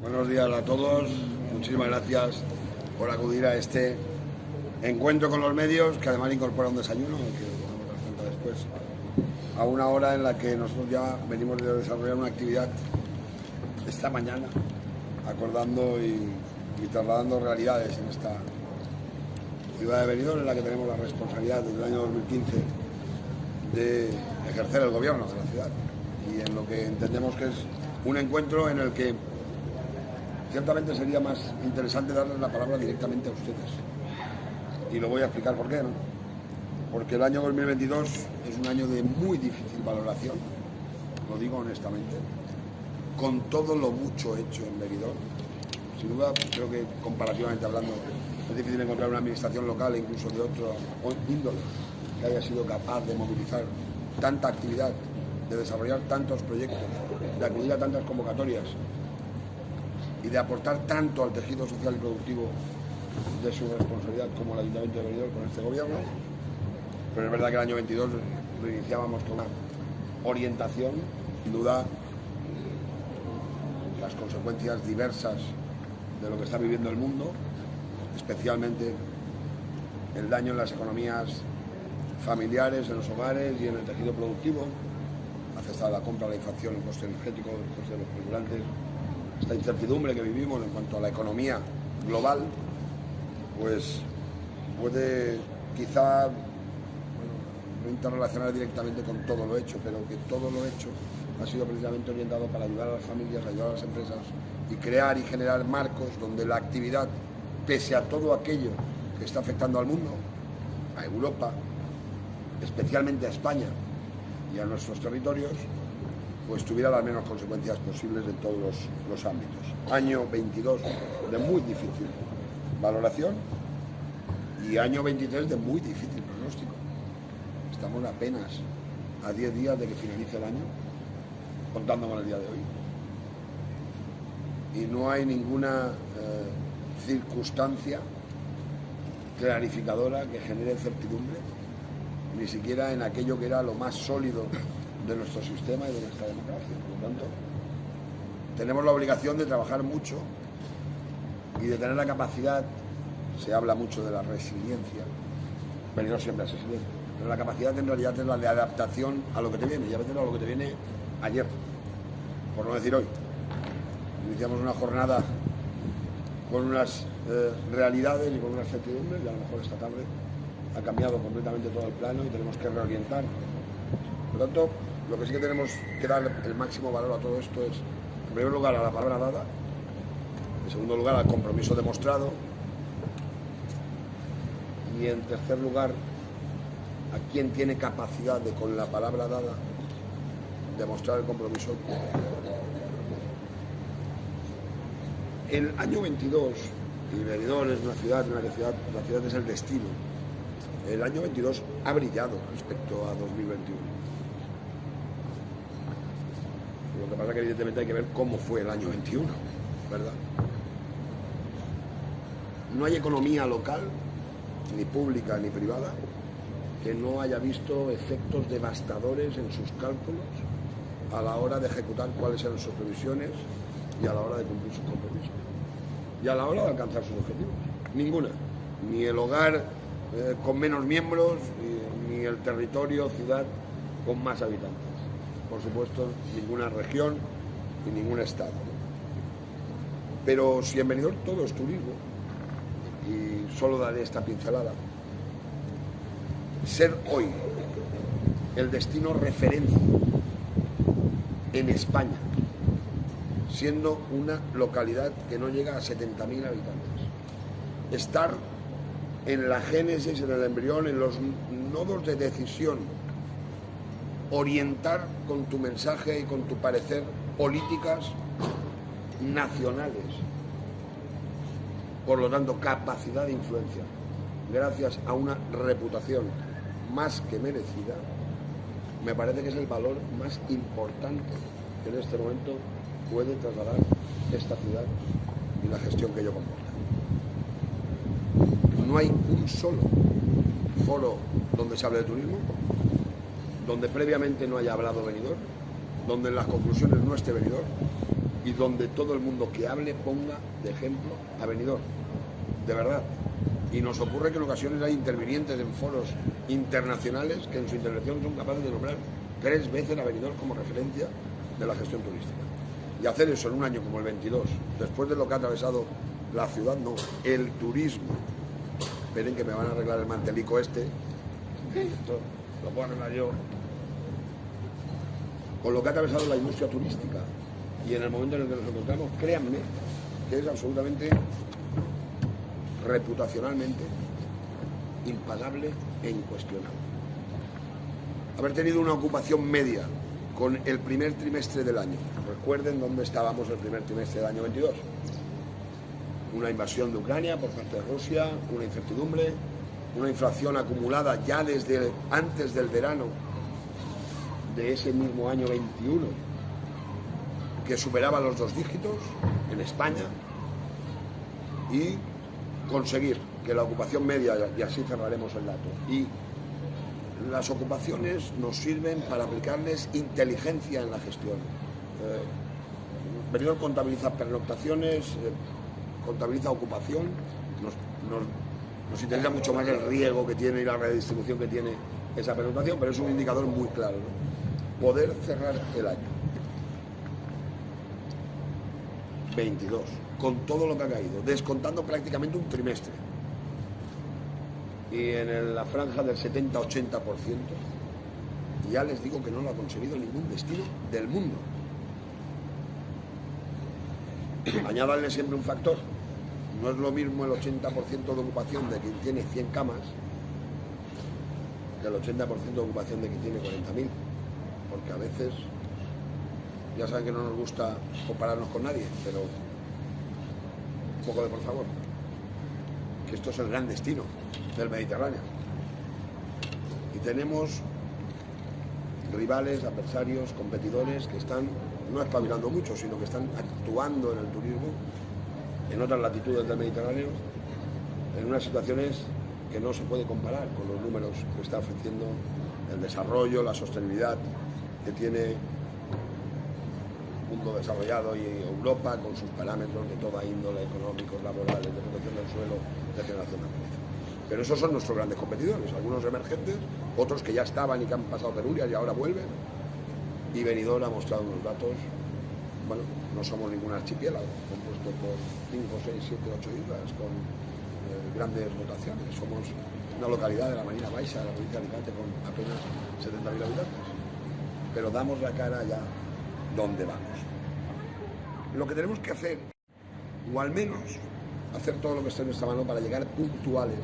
Buenos días a todos, muchísimas gracias por acudir a este encuentro con los medios, que además incorpora un desayuno, que podemos dar cuenta después, a una hora en la que nosotros ya venimos de desarrollar una actividad esta mañana, acordando y trasladando realidades en esta ciudad de Benidorm, en la que tenemos la responsabilidad desde el año 2015 de ejercer el gobierno de la ciudad, y en lo que entendemos que es un encuentro en el que ciertamente sería más interesante darles la palabra directamente a ustedes. Y lo voy a explicar por qué, ¿no? Porque el año 2022 es un año de muy difícil valoración, lo digo honestamente, con todo lo mucho hecho en Benidorm. Sin duda, creo que comparativamente hablando, es difícil encontrar una administración local e incluso de otro índole que haya sido capaz de movilizar tanta actividad, de desarrollar tantos proyectos, de acudir a tantas convocatorias y de aportar tanto al tejido social y productivo de su responsabilidad como el Ayuntamiento de Benidorm con este gobierno. Pero es verdad que el año 22 lo iniciábamos con una orientación, sin duda, las consecuencias diversas de lo que está viviendo el mundo, especialmente el daño en las economías familiares, en los hogares y en el tejido productivo, la cesta de la compra, la inflación, el coste energético, el coste de los carburantes, esta incertidumbre que vivimos en cuanto a la economía global, pues puede quizá no interrelacionar directamente con todo lo hecho, pero que todo lo hecho ha sido precisamente orientado para ayudar a las familias, ayudar a las empresas y crear y generar marcos donde la actividad, pese a todo aquello que está afectando al mundo, a Europa, especialmente a España y a nuestros territorios, pues tuviera las menos consecuencias posibles en todos los ámbitos. Año 22 de muy difícil valoración y año 23 de muy difícil pronóstico. Estamos apenas a 10 días de que finalice el año, contando con el día de hoy. Y no hay ninguna circunstancia clarificadora que genere certidumbre, ni siquiera en aquello que era lo más sólido de nuestro sistema y de nuestra democracia. Por lo tanto, tenemos la obligación de trabajar mucho y de tener la capacidad, se habla mucho de la resiliencia, pero no siempre es resiliencia, pero la capacidad en realidad es la de adaptación a lo que te viene, y a veces a lo que te viene ayer, por no decir hoy. Iniciamos una jornada con unas realidades y con unas certidumbres, y a lo mejor esta tarde ha cambiado completamente todo el plano y tenemos que reorientar. Por lo tanto, lo que sí que tenemos que dar el máximo valor a todo esto es, en primer lugar, a la palabra dada, en segundo lugar, al compromiso demostrado, y en tercer lugar, a quien tiene capacidad de, con la palabra dada, demostrar el compromiso. El año 22, y Benidorm es una ciudad, la ciudad es el destino. El año 22 ha brillado respecto a 2021. Lo que pasa es que evidentemente hay que ver cómo fue el año 21, ¿verdad? No hay economía local, ni pública ni privada, que no haya visto efectos devastadores en sus cálculos a la hora de ejecutar cuáles eran sus previsiones y a la hora de cumplir sus compromisos y a la hora de alcanzar sus objetivos. Ninguna. Ni el hogar con menos miembros, ni el territorio, ciudad con más habitantes. Por supuesto, ninguna región y ningún estado. Pero si en Benidorm todo es turismo, y solo daré esta pincelada, ser hoy el destino referencia en España, siendo una localidad que no llega a 70.000 habitantes, estar en la génesis, en el embrión, en los nodos de decisión, orientar con tu mensaje y con tu parecer políticas nacionales, por lo tanto capacidad de influencia, gracias a una reputación más que merecida, me parece que es el valor más importante que en este momento puede trasladar esta ciudad y la gestión que ello comporta. No hay un solo foro donde se hable de turismo, donde previamente no haya hablado Benidorm, donde en las conclusiones no esté Benidorm, y donde todo el mundo que hable ponga de ejemplo a Benidorm, de verdad. Y nos ocurre que en ocasiones hay intervinientes en foros internacionales que en su intervención son capaces de nombrar 3 veces a Benidorm como referencia de la gestión turística. Y hacer eso en un año como el 22, después de lo que ha atravesado la ciudad, no, el turismo. Esperen que me van a arreglar el mantelico este. Esto lo puedo arreglar yo. Con lo que ha atravesado la industria turística y en el momento en el que nos encontramos, créanme que es absolutamente, reputacionalmente, impagable e incuestionable. Haber tenido una ocupación media con el primer trimestre del año. Recuerden dónde estábamos el primer trimestre del año 22. Una invasión de Ucrania por parte de Rusia, una incertidumbre, una inflación acumulada ya desde antes del verano de ese mismo año 21, que superaba los 2 dígitos en España, y conseguir que la ocupación media, y así cerraremos el dato, y las ocupaciones nos sirven para aplicarles inteligencia en la gestión. Benidorm contabiliza pernoctaciones, contabiliza ocupación, nos interesa mucho más el riego que tiene y la redistribución que tiene esa pernoctación, pero es un indicador muy claro, ¿no? Poder cerrar el año 22 con todo lo que ha caído, descontando prácticamente un trimestre, y en la franja del 70-80%, ya les digo que no lo ha conseguido ningún destino del mundo. Añádanle siempre un factor: no es lo mismo el 80% de ocupación de quien tiene 100 camas que el 80% de ocupación de quien tiene 40.000, porque a veces, ya saben que no nos gusta compararnos con nadie, pero un poco de por favor, que esto es el gran destino del Mediterráneo. Y tenemos rivales, adversarios, competidores que están no espabilando mucho, sino que están actuando en el turismo en otras latitudes del Mediterráneo en unas situaciones que no se puede comparar con los números que está ofreciendo el desarrollo, la sostenibilidad que tiene el mundo desarrollado y Europa, con sus parámetros de toda índole, económicos, laborales, de protección del suelo, de generación de riqueza. Pero esos son nuestros grandes competidores, algunos emergentes, otros que ya estaban y que han pasado penurias y ahora vuelven. Y Benidorm ha mostrado unos datos. Bueno, no somos ningún archipiélago compuesto por 5, 6, 7, 8 islas con grandes dotaciones. Somos una localidad de la Marina Baixa, de la provincia de Alicante, con apenas 70.000 habitantes. Pero damos la cara allá donde vamos. Lo que tenemos que hacer, o al menos hacer todo lo que esté en nuestra mano para llegar puntuales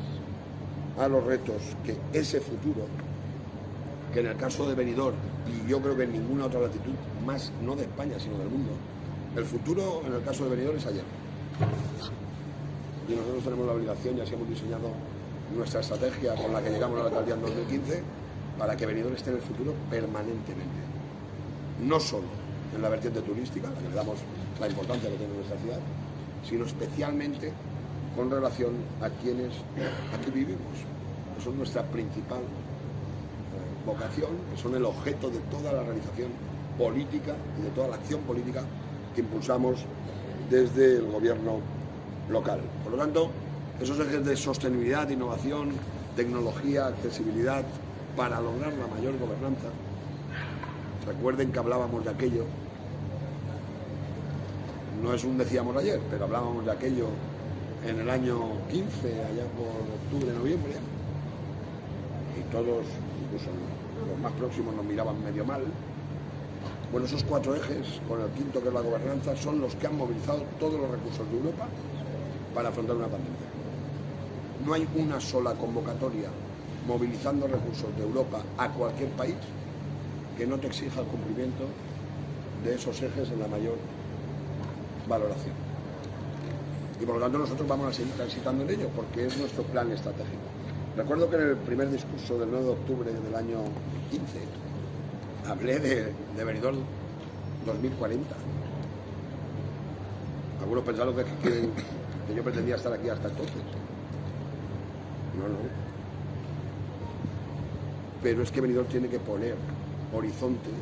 a los retos que ese futuro, que en el caso de Benidorm, y yo creo que en ninguna otra latitud, más no de España, sino del mundo, el futuro en el caso de Benidorm es ayer. Y nosotros tenemos la obligación, y así hemos diseñado nuestra estrategia con la que llegamos a la alcaldía en 2015, para que Benidorm esté en el futuro permanentemente. No solo en la vertiente turística, a la que le damos la importancia que tiene nuestra ciudad, sino especialmente con relación a quienes aquí vivimos, que son nuestra principal vocación, que son el objeto de toda la realización política y de toda la acción política que impulsamos desde el gobierno local. Por lo tanto, esos ejes de sostenibilidad, innovación, tecnología, accesibilidad, para lograr la mayor gobernanza. Recuerden que hablábamos de aquello, no es un decíamos ayer, pero hablábamos de aquello en el año 15, allá por octubre, noviembre, y todos, incluso los más próximos, nos miraban medio mal. Bueno, esos 4 ejes, con el quinto, que es la gobernanza, son los que han movilizado todos los recursos de Europa para afrontar una pandemia. No hay una sola convocatoria movilizando recursos de Europa a cualquier país que no te exija el cumplimiento de esos ejes en la mayor valoración. Y por lo tanto nosotros vamos a seguir transitando en ello, porque es nuestro plan estratégico. Recuerdo que en el primer discurso del 9 de octubre del año 15 hablé de Benidorm 2040. Algunos pensaron que yo pretendía estar aquí hasta entonces. No. Pero es que Benidorm tiene que poner horizontes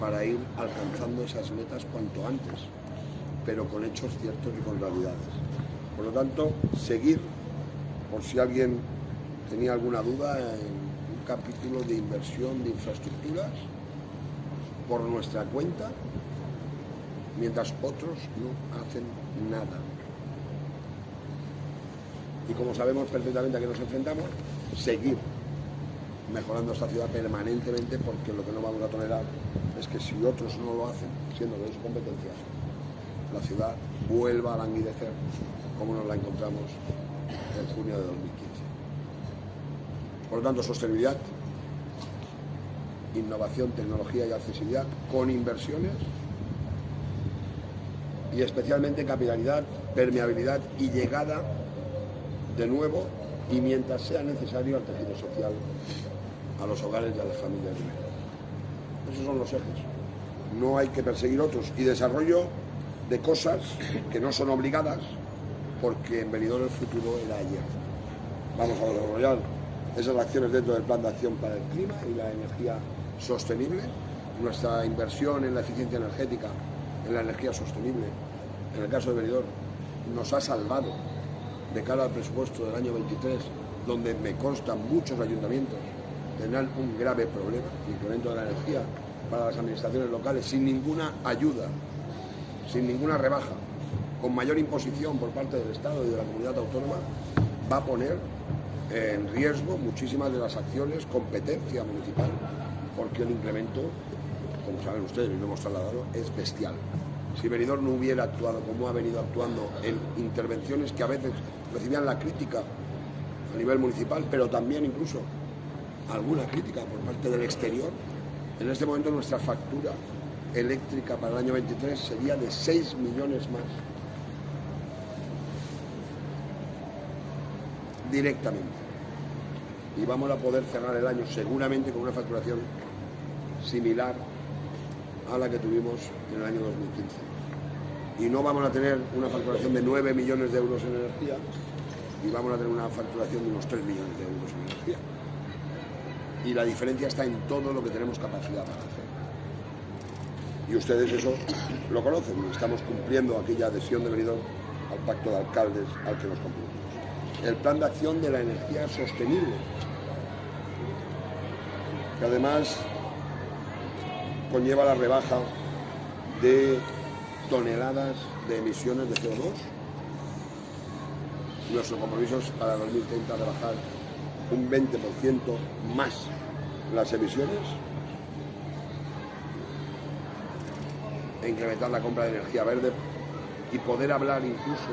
para ir alcanzando esas metas cuanto antes, pero con hechos ciertos y con realidades. Por lo tanto, seguir, por si alguien tenía alguna duda, en un capítulo de inversión de infraestructuras por nuestra cuenta, mientras otros no hacen nada. Y como sabemos perfectamente a qué nos enfrentamos, seguir mejorando esta ciudad permanentemente, porque lo que no vamos a tolerar es que si otros no lo hacen, siendo de su competencia, la ciudad vuelva a languidecer como nos la encontramos en junio de 2015. Por lo tanto, sostenibilidad, innovación, tecnología y accesibilidad con inversiones y especialmente capilaridad, permeabilidad y llegada de nuevo y mientras sea necesario al tejido social, a los hogares y a las familias de Benidorm. Esos son los ejes. No hay que perseguir otros. Y desarrollo de cosas que no son obligadas, porque en Benidorm el futuro era ayer. Vamos a desarrollar esas acciones dentro del Plan de Acción para el Clima y la Energía Sostenible. Nuestra inversión en la eficiencia energética, en la energía sostenible, en el caso de Benidorm, nos ha salvado de cara al presupuesto del año 23, donde me constan muchos ayuntamientos tendrán un grave problema, el incremento de la energía para las administraciones locales, sin ninguna ayuda, sin ninguna rebaja, con mayor imposición por parte del Estado y de la comunidad autónoma, va a poner en riesgo muchísimas de las acciones, competencia municipal, porque el incremento, como saben ustedes y lo hemos trasladado, es bestial. Si Benidorm no hubiera actuado como ha venido actuando en intervenciones que a veces recibían la crítica a nivel municipal, pero también incluso alguna crítica por parte del exterior, en este momento nuestra factura eléctrica para el año 23 sería de 6 millones más directamente. Y vamos a poder cerrar el año seguramente con una facturación similar a la que tuvimos en el año 2015. Y no vamos a tener una facturación de 9 millones de euros en energía, y vamos a tener una facturación de unos 3 millones de euros en energía. Y la diferencia está en todo lo que tenemos capacidad para hacer. Y ustedes eso lo conocen, estamos cumpliendo aquella adhesión de Benidorm al pacto de alcaldes al que nos comprometimos. El plan de acción de la energía sostenible, que además conlleva la rebaja de toneladas de emisiones de CO2. Nuestro compromiso es para 2030 rebajar un 20% más las emisiones e incrementar la compra de energía verde y poder hablar incluso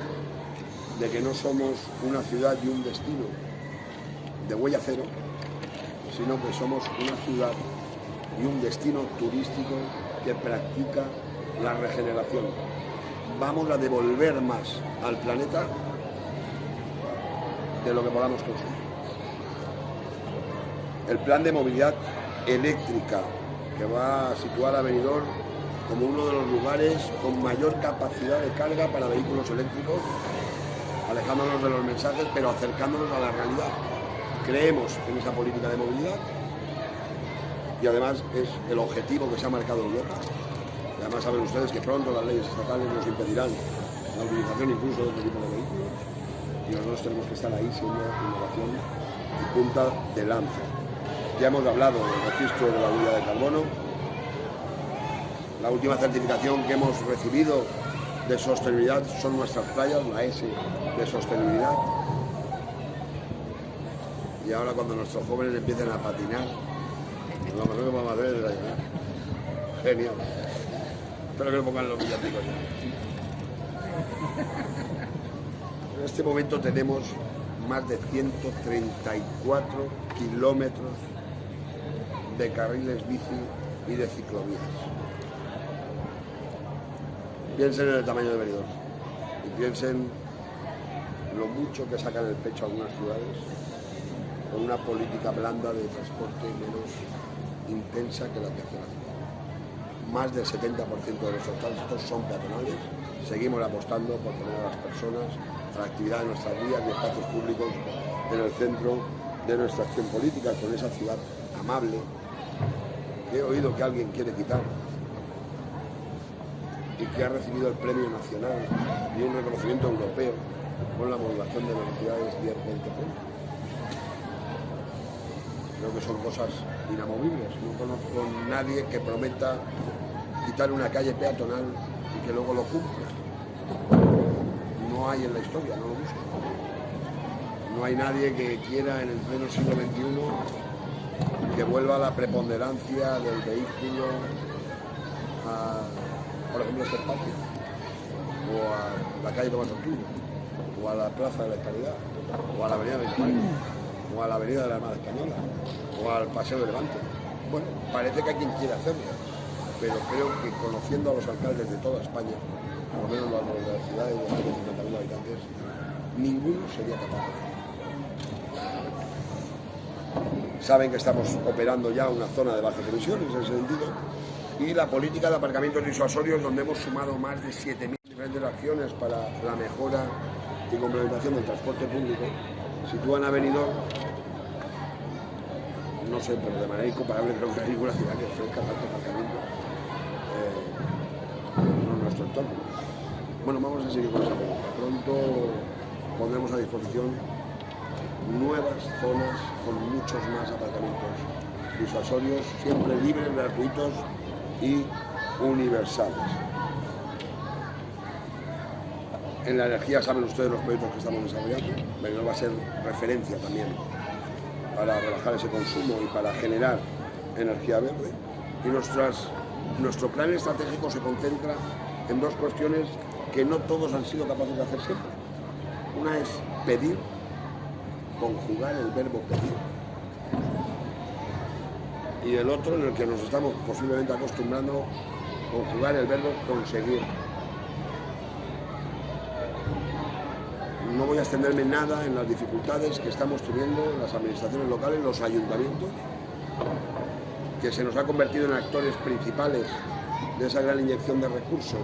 de que no somos una ciudad y un destino de huella cero, sino que somos una ciudad y un destino turístico que practica la regeneración. Vamos a devolver más al planeta de lo que podamos consumir. El plan de movilidad eléctrica, que va a situar a Benidorm como uno de los lugares con mayor capacidad de carga para vehículos eléctricos, alejándonos de los mensajes, pero acercándonos a la realidad. Creemos en esa política de movilidad y además es el objetivo que se ha marcado Europa. Y además saben ustedes que pronto las leyes estatales nos impedirán la utilización incluso de otro tipo de vehículos y nosotros tenemos que estar ahí siendo innovación y punta de lanza. Ya hemos hablado del registro de la huella de carbono. La última certificación que hemos recibido de sostenibilidad son nuestras playas, la S de sostenibilidad. Y ahora cuando nuestros jóvenes empiecen a patinar, lo mejor que vamos a hacer es desayunar. Genial. Espero que le pongan los villancicos ya. En este momento tenemos más de 134 kilómetros de carriles bici y de ciclovías. Piensen en el tamaño de Benidorm y piensen lo mucho que sacan el pecho algunas ciudades con una política blanda de transporte menos intensa que la que hace la ciudad. Más del 70% de nuestros tránsitos son peatonales. Seguimos apostando por poner a las personas, a la actividad de nuestras vías y espacios públicos en el centro de nuestra acción política, con esa ciudad amable que he oído que alguien quiere quitar y que ha recibido el premio nacional y un reconocimiento europeo con la modulación de velocidades 10-20 puntos. Creo que son cosas inamovibles. No conozco a nadie que prometa quitar una calle peatonal y que luego lo cumpla. No hay en la historia, no lo busco. No hay nadie que quiera en el pleno siglo XXI que vuelva a la preponderancia del vehículo a, por ejemplo, este parque, o a la calle Tomás Ortuño, o a la Plaza de la Hispanidad, o a la Avenida 24, o a la Avenida de la Armada Española, o al Paseo de Levante. Bueno, parece que hay quien quiere hacerlo, pero creo que conociendo a los alcaldes de toda España, por lo menos los de las ciudades de más de 50.000 habitantes, ninguno sería capaz de hacerlo. Saben que estamos operando ya una zona de bajas emisiones en ese sentido, y la política de aparcamientos disuasorios, donde hemos sumado más de 7.000 diferentes acciones para la mejora y complementación del transporte público, sitúan a Benidorm, no sé, pero de manera incomparable creo que hay ninguna ciudad que ofrezca tanto aparcamiento en nuestro entorno. Bueno, vamos a seguir con esa pregunta. Pronto pondremos a disposición nuevas zonas con muchos más aparcamientos disuasorios, siempre libres, gratuitos y universales. En la energía saben ustedes los proyectos que estamos desarrollando. Benidorm va a ser referencia también para rebajar ese consumo y para generar energía verde. Y nuestro plan estratégico se concentra en dos cuestiones que no todos han sido capaces de hacer siempre. Una es pedir, conjugar el verbo pedir. Y el otro, en el que nos estamos posiblemente acostumbrando, conjugar el verbo conseguir. No voy a extenderme nada en las dificultades que estamos teniendo en las administraciones locales, los ayuntamientos, que se nos ha convertido en actores principales de esa gran inyección de recursos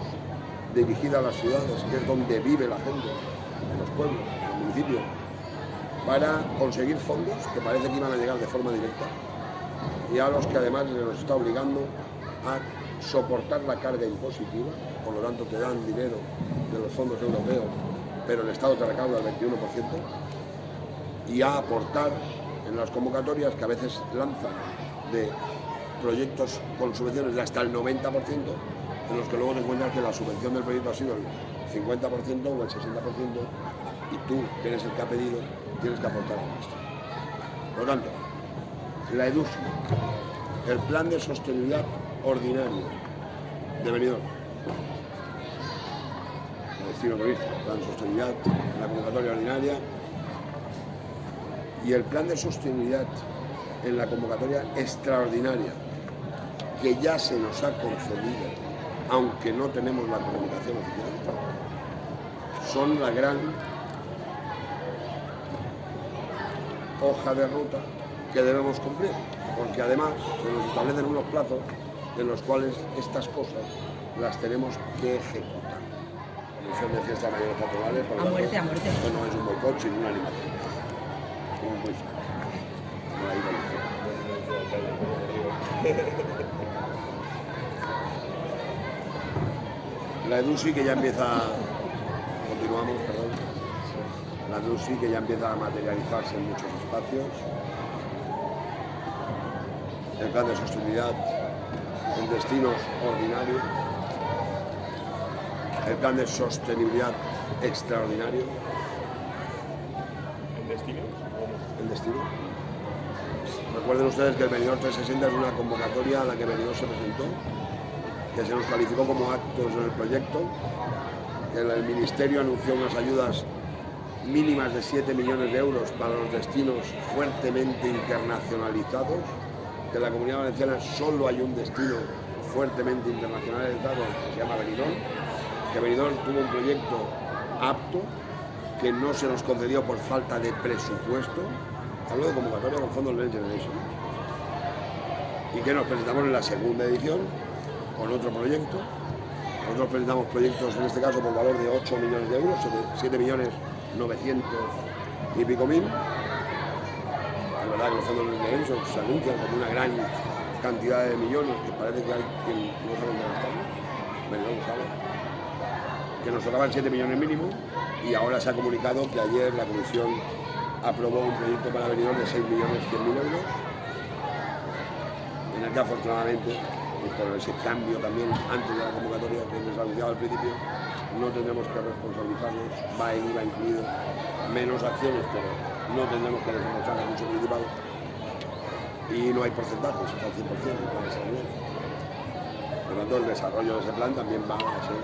dirigida a las ciudades, que es donde vive la gente, en los pueblos, en los municipios, para conseguir fondos que parece que iban a llegar de forma directa y a los que además se nos está obligando a soportar la carga impositiva, por lo tanto te dan dinero de los fondos europeos, pero el Estado te recauda el 21%, y a aportar en las convocatorias que a veces lanzan de proyectos con subvenciones de hasta el 90%, en los que luego te encuentras que la subvención del proyecto ha sido el 50% o el 60%, y tú, que eres el que ha pedido, tienes que aportar al resto. Por lo tanto, la EDUSI, el Plan de Sostenibilidad Ordinario de Benidorm, el destino previsto, el Plan de Sostenibilidad en la convocatoria ordinaria, y el Plan de Sostenibilidad en la convocatoria extraordinaria, que ya se nos ha concedido, aunque no tenemos la comunicación oficial, son la gran hoja de ruta que debemos cumplir, porque además se nos establecen unos plazos en los cuales estas cosas las tenemos que ejecutar. Comisión de Fiestas Mayores Patronales, por lo tanto, A muerte. esto no es un boicot, sino una animación. Como muy fácil. No hay la EDUSI que ya empieza, continuamos, perdón, la EDUSI que ya empieza a materializarse en muchos espacios, el Plan de Sostenibilidad en destinos ordinarios, el Plan de Sostenibilidad extraordinario. ¿En destinos? El destino. Recuerden ustedes que el Benidorm 360 es una convocatoria a la que Benidorm se presentó, que se nos calificó como actos en el proyecto, que el Ministerio anunció unas ayudas mínimas de 7 millones de euros para los destinos fuertemente internacionalizados, que en la Comunidad Valenciana solo hay un destino fuertemente internacionalizado que se llama Benidorm, que Benidorm tuvo un proyecto apto, que no se nos concedió por falta de presupuesto. Hablo de convocatoria con fondos Next Generation, y que nos presentamos en la segunda edición con otro proyecto. Nosotros presentamos proyectos, en este caso, por valor de 8 millones de euros, 7.900.000 y pico mil. Es verdad que los fondos Next Generation se anuncian como una gran cantidad de millones, que parece que hay quien no sabe dónde gastarlos. Benidorm lo sabe, que nos tocaban 7 millones mínimo, y ahora se ha comunicado que ayer la comisión aprobó un proyecto para Benidorm de 6.100.000 euros, en el que afortunadamente, y por ese cambio también antes de la convocatoria que les anunciaba al principio, no tendremos que responsabilizarnos, va incluido menos acciones, pero no tendremos que desembolsar a mucho principal, y no hay porcentajes, es al 100% el plan de seguridad. Por lo tanto, el desarrollo de ese plan también va a ser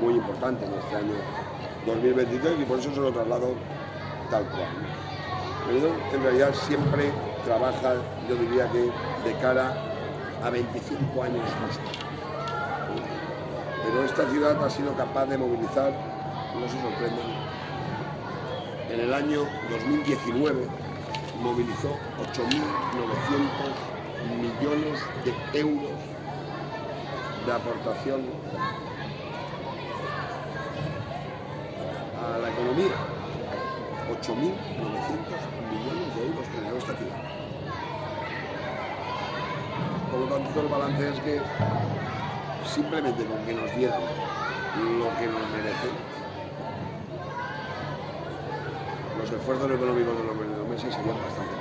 muy importante en este año 2023, y por eso se lo traslado tal cual. Benidorm en realidad siempre trabaja, yo diría que de cara a 25 años vista. Pero esta ciudad ha sido capaz de movilizar, no se sorprendan, en el año 2019 movilizó 8.900 millones de euros de aportación a la economía. 8.900 millones de euros generó esta ciudad. Por lo tanto, el balance es que simplemente con que nos dieran lo que nos merecen, los esfuerzos económicos de los benidormeses serían bastante.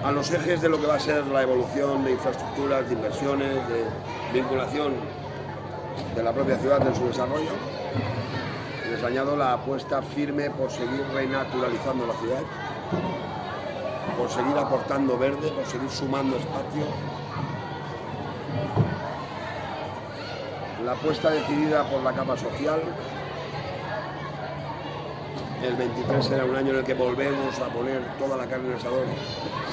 A los ejes de lo que va a ser la evolución de infraestructuras, de inversiones, de vinculación de la propia ciudad en su desarrollo, les añado la apuesta firme por seguir renaturalizando la ciudad, por seguir aportando verde, por seguir sumando espacio. La apuesta decidida por la capa social. El 23 será un año en el que volvemos a poner toda la carne en el asador,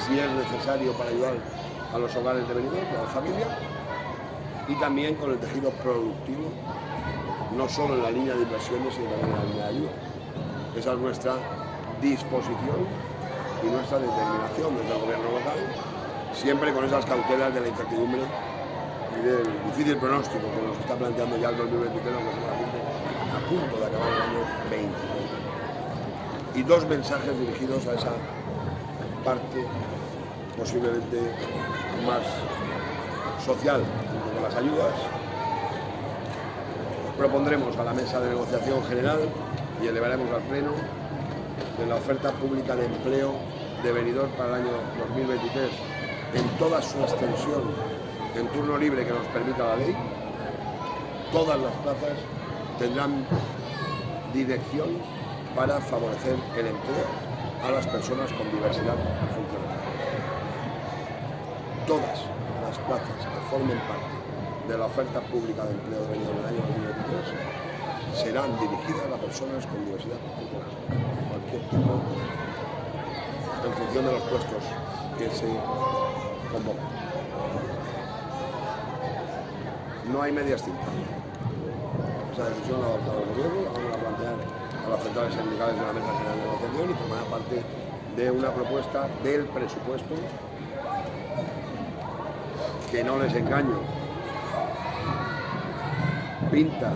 si es necesario, para ayudar a los hogares de Benidorm, a la familia, y también con el tejido productivo, no solo en la línea de inversiones, sino también en la línea de ayuda. Esa es nuestra disposición y nuestra determinación desde el gobierno local, siempre con esas cautelas de la incertidumbre y del difícil pronóstico que nos está planteando ya el 2023, que seguramente a punto de acabar el año 20. Y dos mensajes dirigidos a esa parte posiblemente más social, junto con las ayudas. Propondremos a la mesa de negociación general y elevaremos al pleno de la oferta pública de empleo de Benidorm para el año 2023 en toda su extensión, en turno libre que nos permita la ley. Todas las plazas tendrán dirección para favorecer el empleo a las personas con diversidad funcional. Todas las plazas que formen parte de la oferta pública de empleo de Benidorm en el año 2023 serán dirigidas a personas con diversidad funcional, cualquier tipo, en función de los puestos que se convocan. No hay medias tintas. Esa decisión la ha adoptado el gobierno, la vamos a plantear a las centrales sindicales de la Mesa General de Negociación y formará parte de una propuesta del presupuesto que, no les engaño, pinta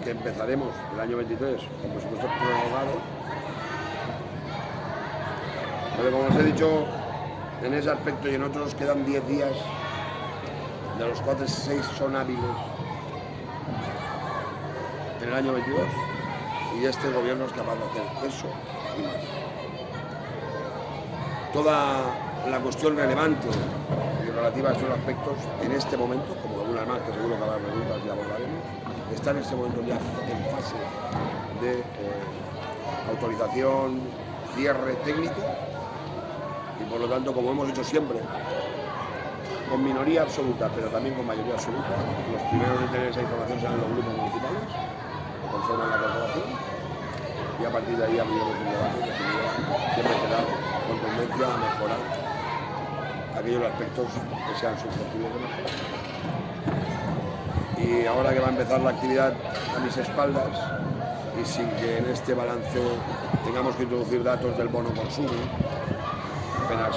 que empezaremos el año 23 con presupuesto prorrogado, pero como os he dicho, en ese aspecto y en otros quedan 10 días, de los cuales 6 son hábiles en el año 22, y este gobierno es capaz de hacer eso y más. Toda la cuestión relevante y relativa a estos aspectos en este momento, como algunas más que seguro que habrá preguntas y abordaremos, está en este momento ya en fase de autorización, cierre técnico, y por lo tanto, como hemos hecho siempre, con minoría absoluta, pero también con mayoría absoluta, los primeros en tener esa información serán los grupos municipales que conforman la corporación, y a partir de ahí abriremos un debate que siempre será con tendencia a mejorar aquellos aspectos que sean susceptibles de mejorar. Y ahora que va a empezar la actividad a mis espaldas, y sin que en este balance tengamos que introducir datos del bono consumo, apenas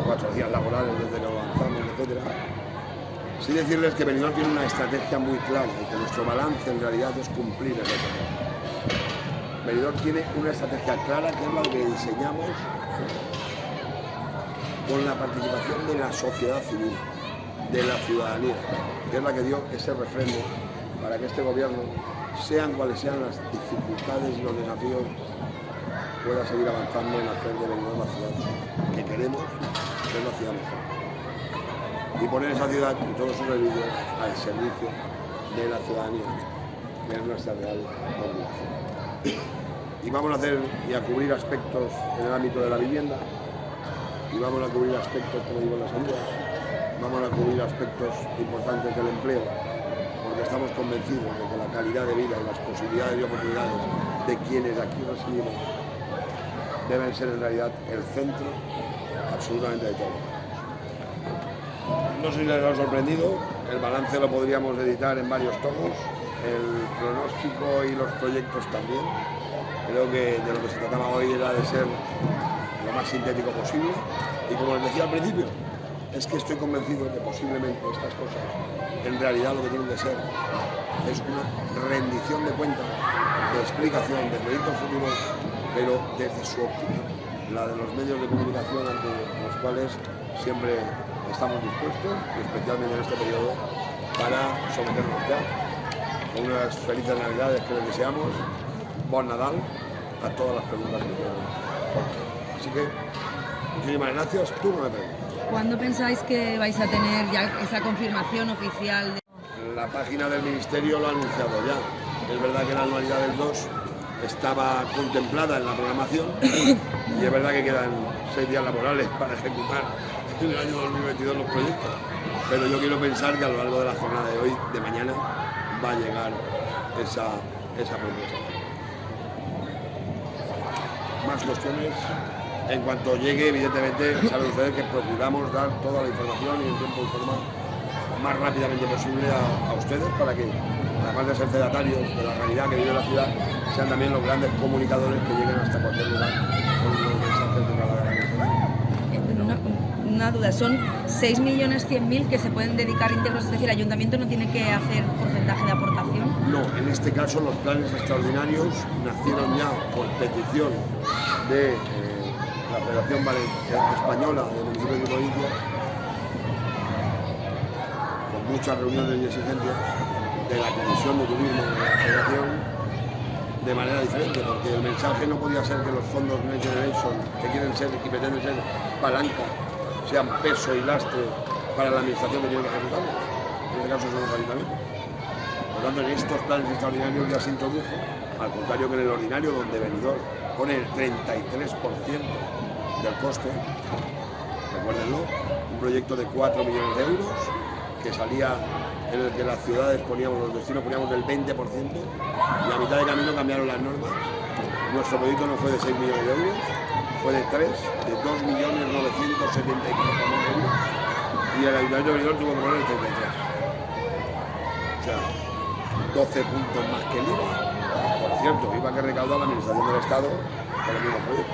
4 días laborales desde que avanzamos, etc. Sí decirles que Benidorm tiene una estrategia muy clara y que nuestro balance en realidad es cumplir esa estrategia. Benidorm tiene una estrategia clara, que es la que diseñamos con la participación de la sociedad civil. de la ciudadanía, que es la que dio ese refrendo para que este gobierno, sean cuales sean las dificultades y los desafíos, pueda seguir avanzando en hacer de Benidorm la ciudad que queremos, que es la ciudad mejor. Y poner esa ciudad y todos sus servicios al servicio de la ciudadanía, que es nuestra real obligación. Y vamos a hacer y a cubrir aspectos en el ámbito de la vivienda, y vamos a cubrir aspectos, como digo, en las ayudas, vamos a cubrir aspectos importantes del empleo, porque estamos convencidos de que la calidad de vida y las posibilidades y oportunidades de quienes aquí residimos deben ser en realidad el centro absolutamente de todo. No sé si les ha sorprendido, el balance lo podríamos editar en varios tomos, el pronóstico y los proyectos también. Creo que de lo que se trataba hoy era de ser lo más sintético posible, y como les decía al principio, es que estoy convencido que posiblemente estas cosas en realidad lo que tienen que ser es una rendición de cuentas, de explicación, de proyectos futuros, pero desde su óptica, la de los medios de comunicación ante los cuales siempre estamos dispuestos, y especialmente en este periodo, para someternos ya con unas felices navidades que les deseamos, bon Nadal, a todas las preguntas que quieran. Así que, muchísimas gracias, tú no me preguntas. ¿Cuándo pensáis que vais a tener ya esa confirmación oficial? La página del Ministerio lo ha anunciado ya. Es verdad que la anualidad del 2 estaba contemplada en la programación y es verdad que quedan 6 días laborales para ejecutar en el año 2022 los proyectos. Pero yo quiero pensar que a lo largo de la jornada de hoy, de mañana, va a llegar esa propuesta. Más cuestiones. En cuanto llegue, evidentemente, saben ustedes que procuramos dar toda la información y en tiempo y forma más rápidamente posible a ustedes, para que, además de ser cedatarios de la realidad que vive la ciudad, sean también los grandes comunicadores que lleguen hasta cualquier lugar con los mensajes de la Una duda, son 6.100.000 que se pueden dedicar íntegros, es decir, el ayuntamiento no tiene que hacer porcentaje de aportación. No, en este caso los planes extraordinarios nacieron ya por petición de la Federación Española de Municipios y Provincias, con muchas reuniones y exigencias de la Comisión de Turismo de la Federación, de manera diferente, porque el mensaje no podía ser que los fondos Next Generation, que quieren ser y pretenden ser palanca, sean peso y lastre para la administración que tiene que ejecutarlos. En este caso son los ayuntamientos. Por lo tanto, en estos planes extraordinarios ya se introdujo, al contrario que en el ordinario, donde Benidorm pone el 33% del coste, recuérdenlo, un proyecto de 4 millones de euros que salía, en el que las ciudades poníamos, los destinos poníamos del 20%, y a mitad de camino cambiaron las normas. Nuestro proyecto no fue de 6 millones de euros, fue de 3, de 2.974.000 euros, y el Ayuntamiento de Benidorm tuvo que poner el 33. O sea, 12 puntos más que el IVA. Por cierto, IVA que recauda la Administración del Estado por el mismo proyecto.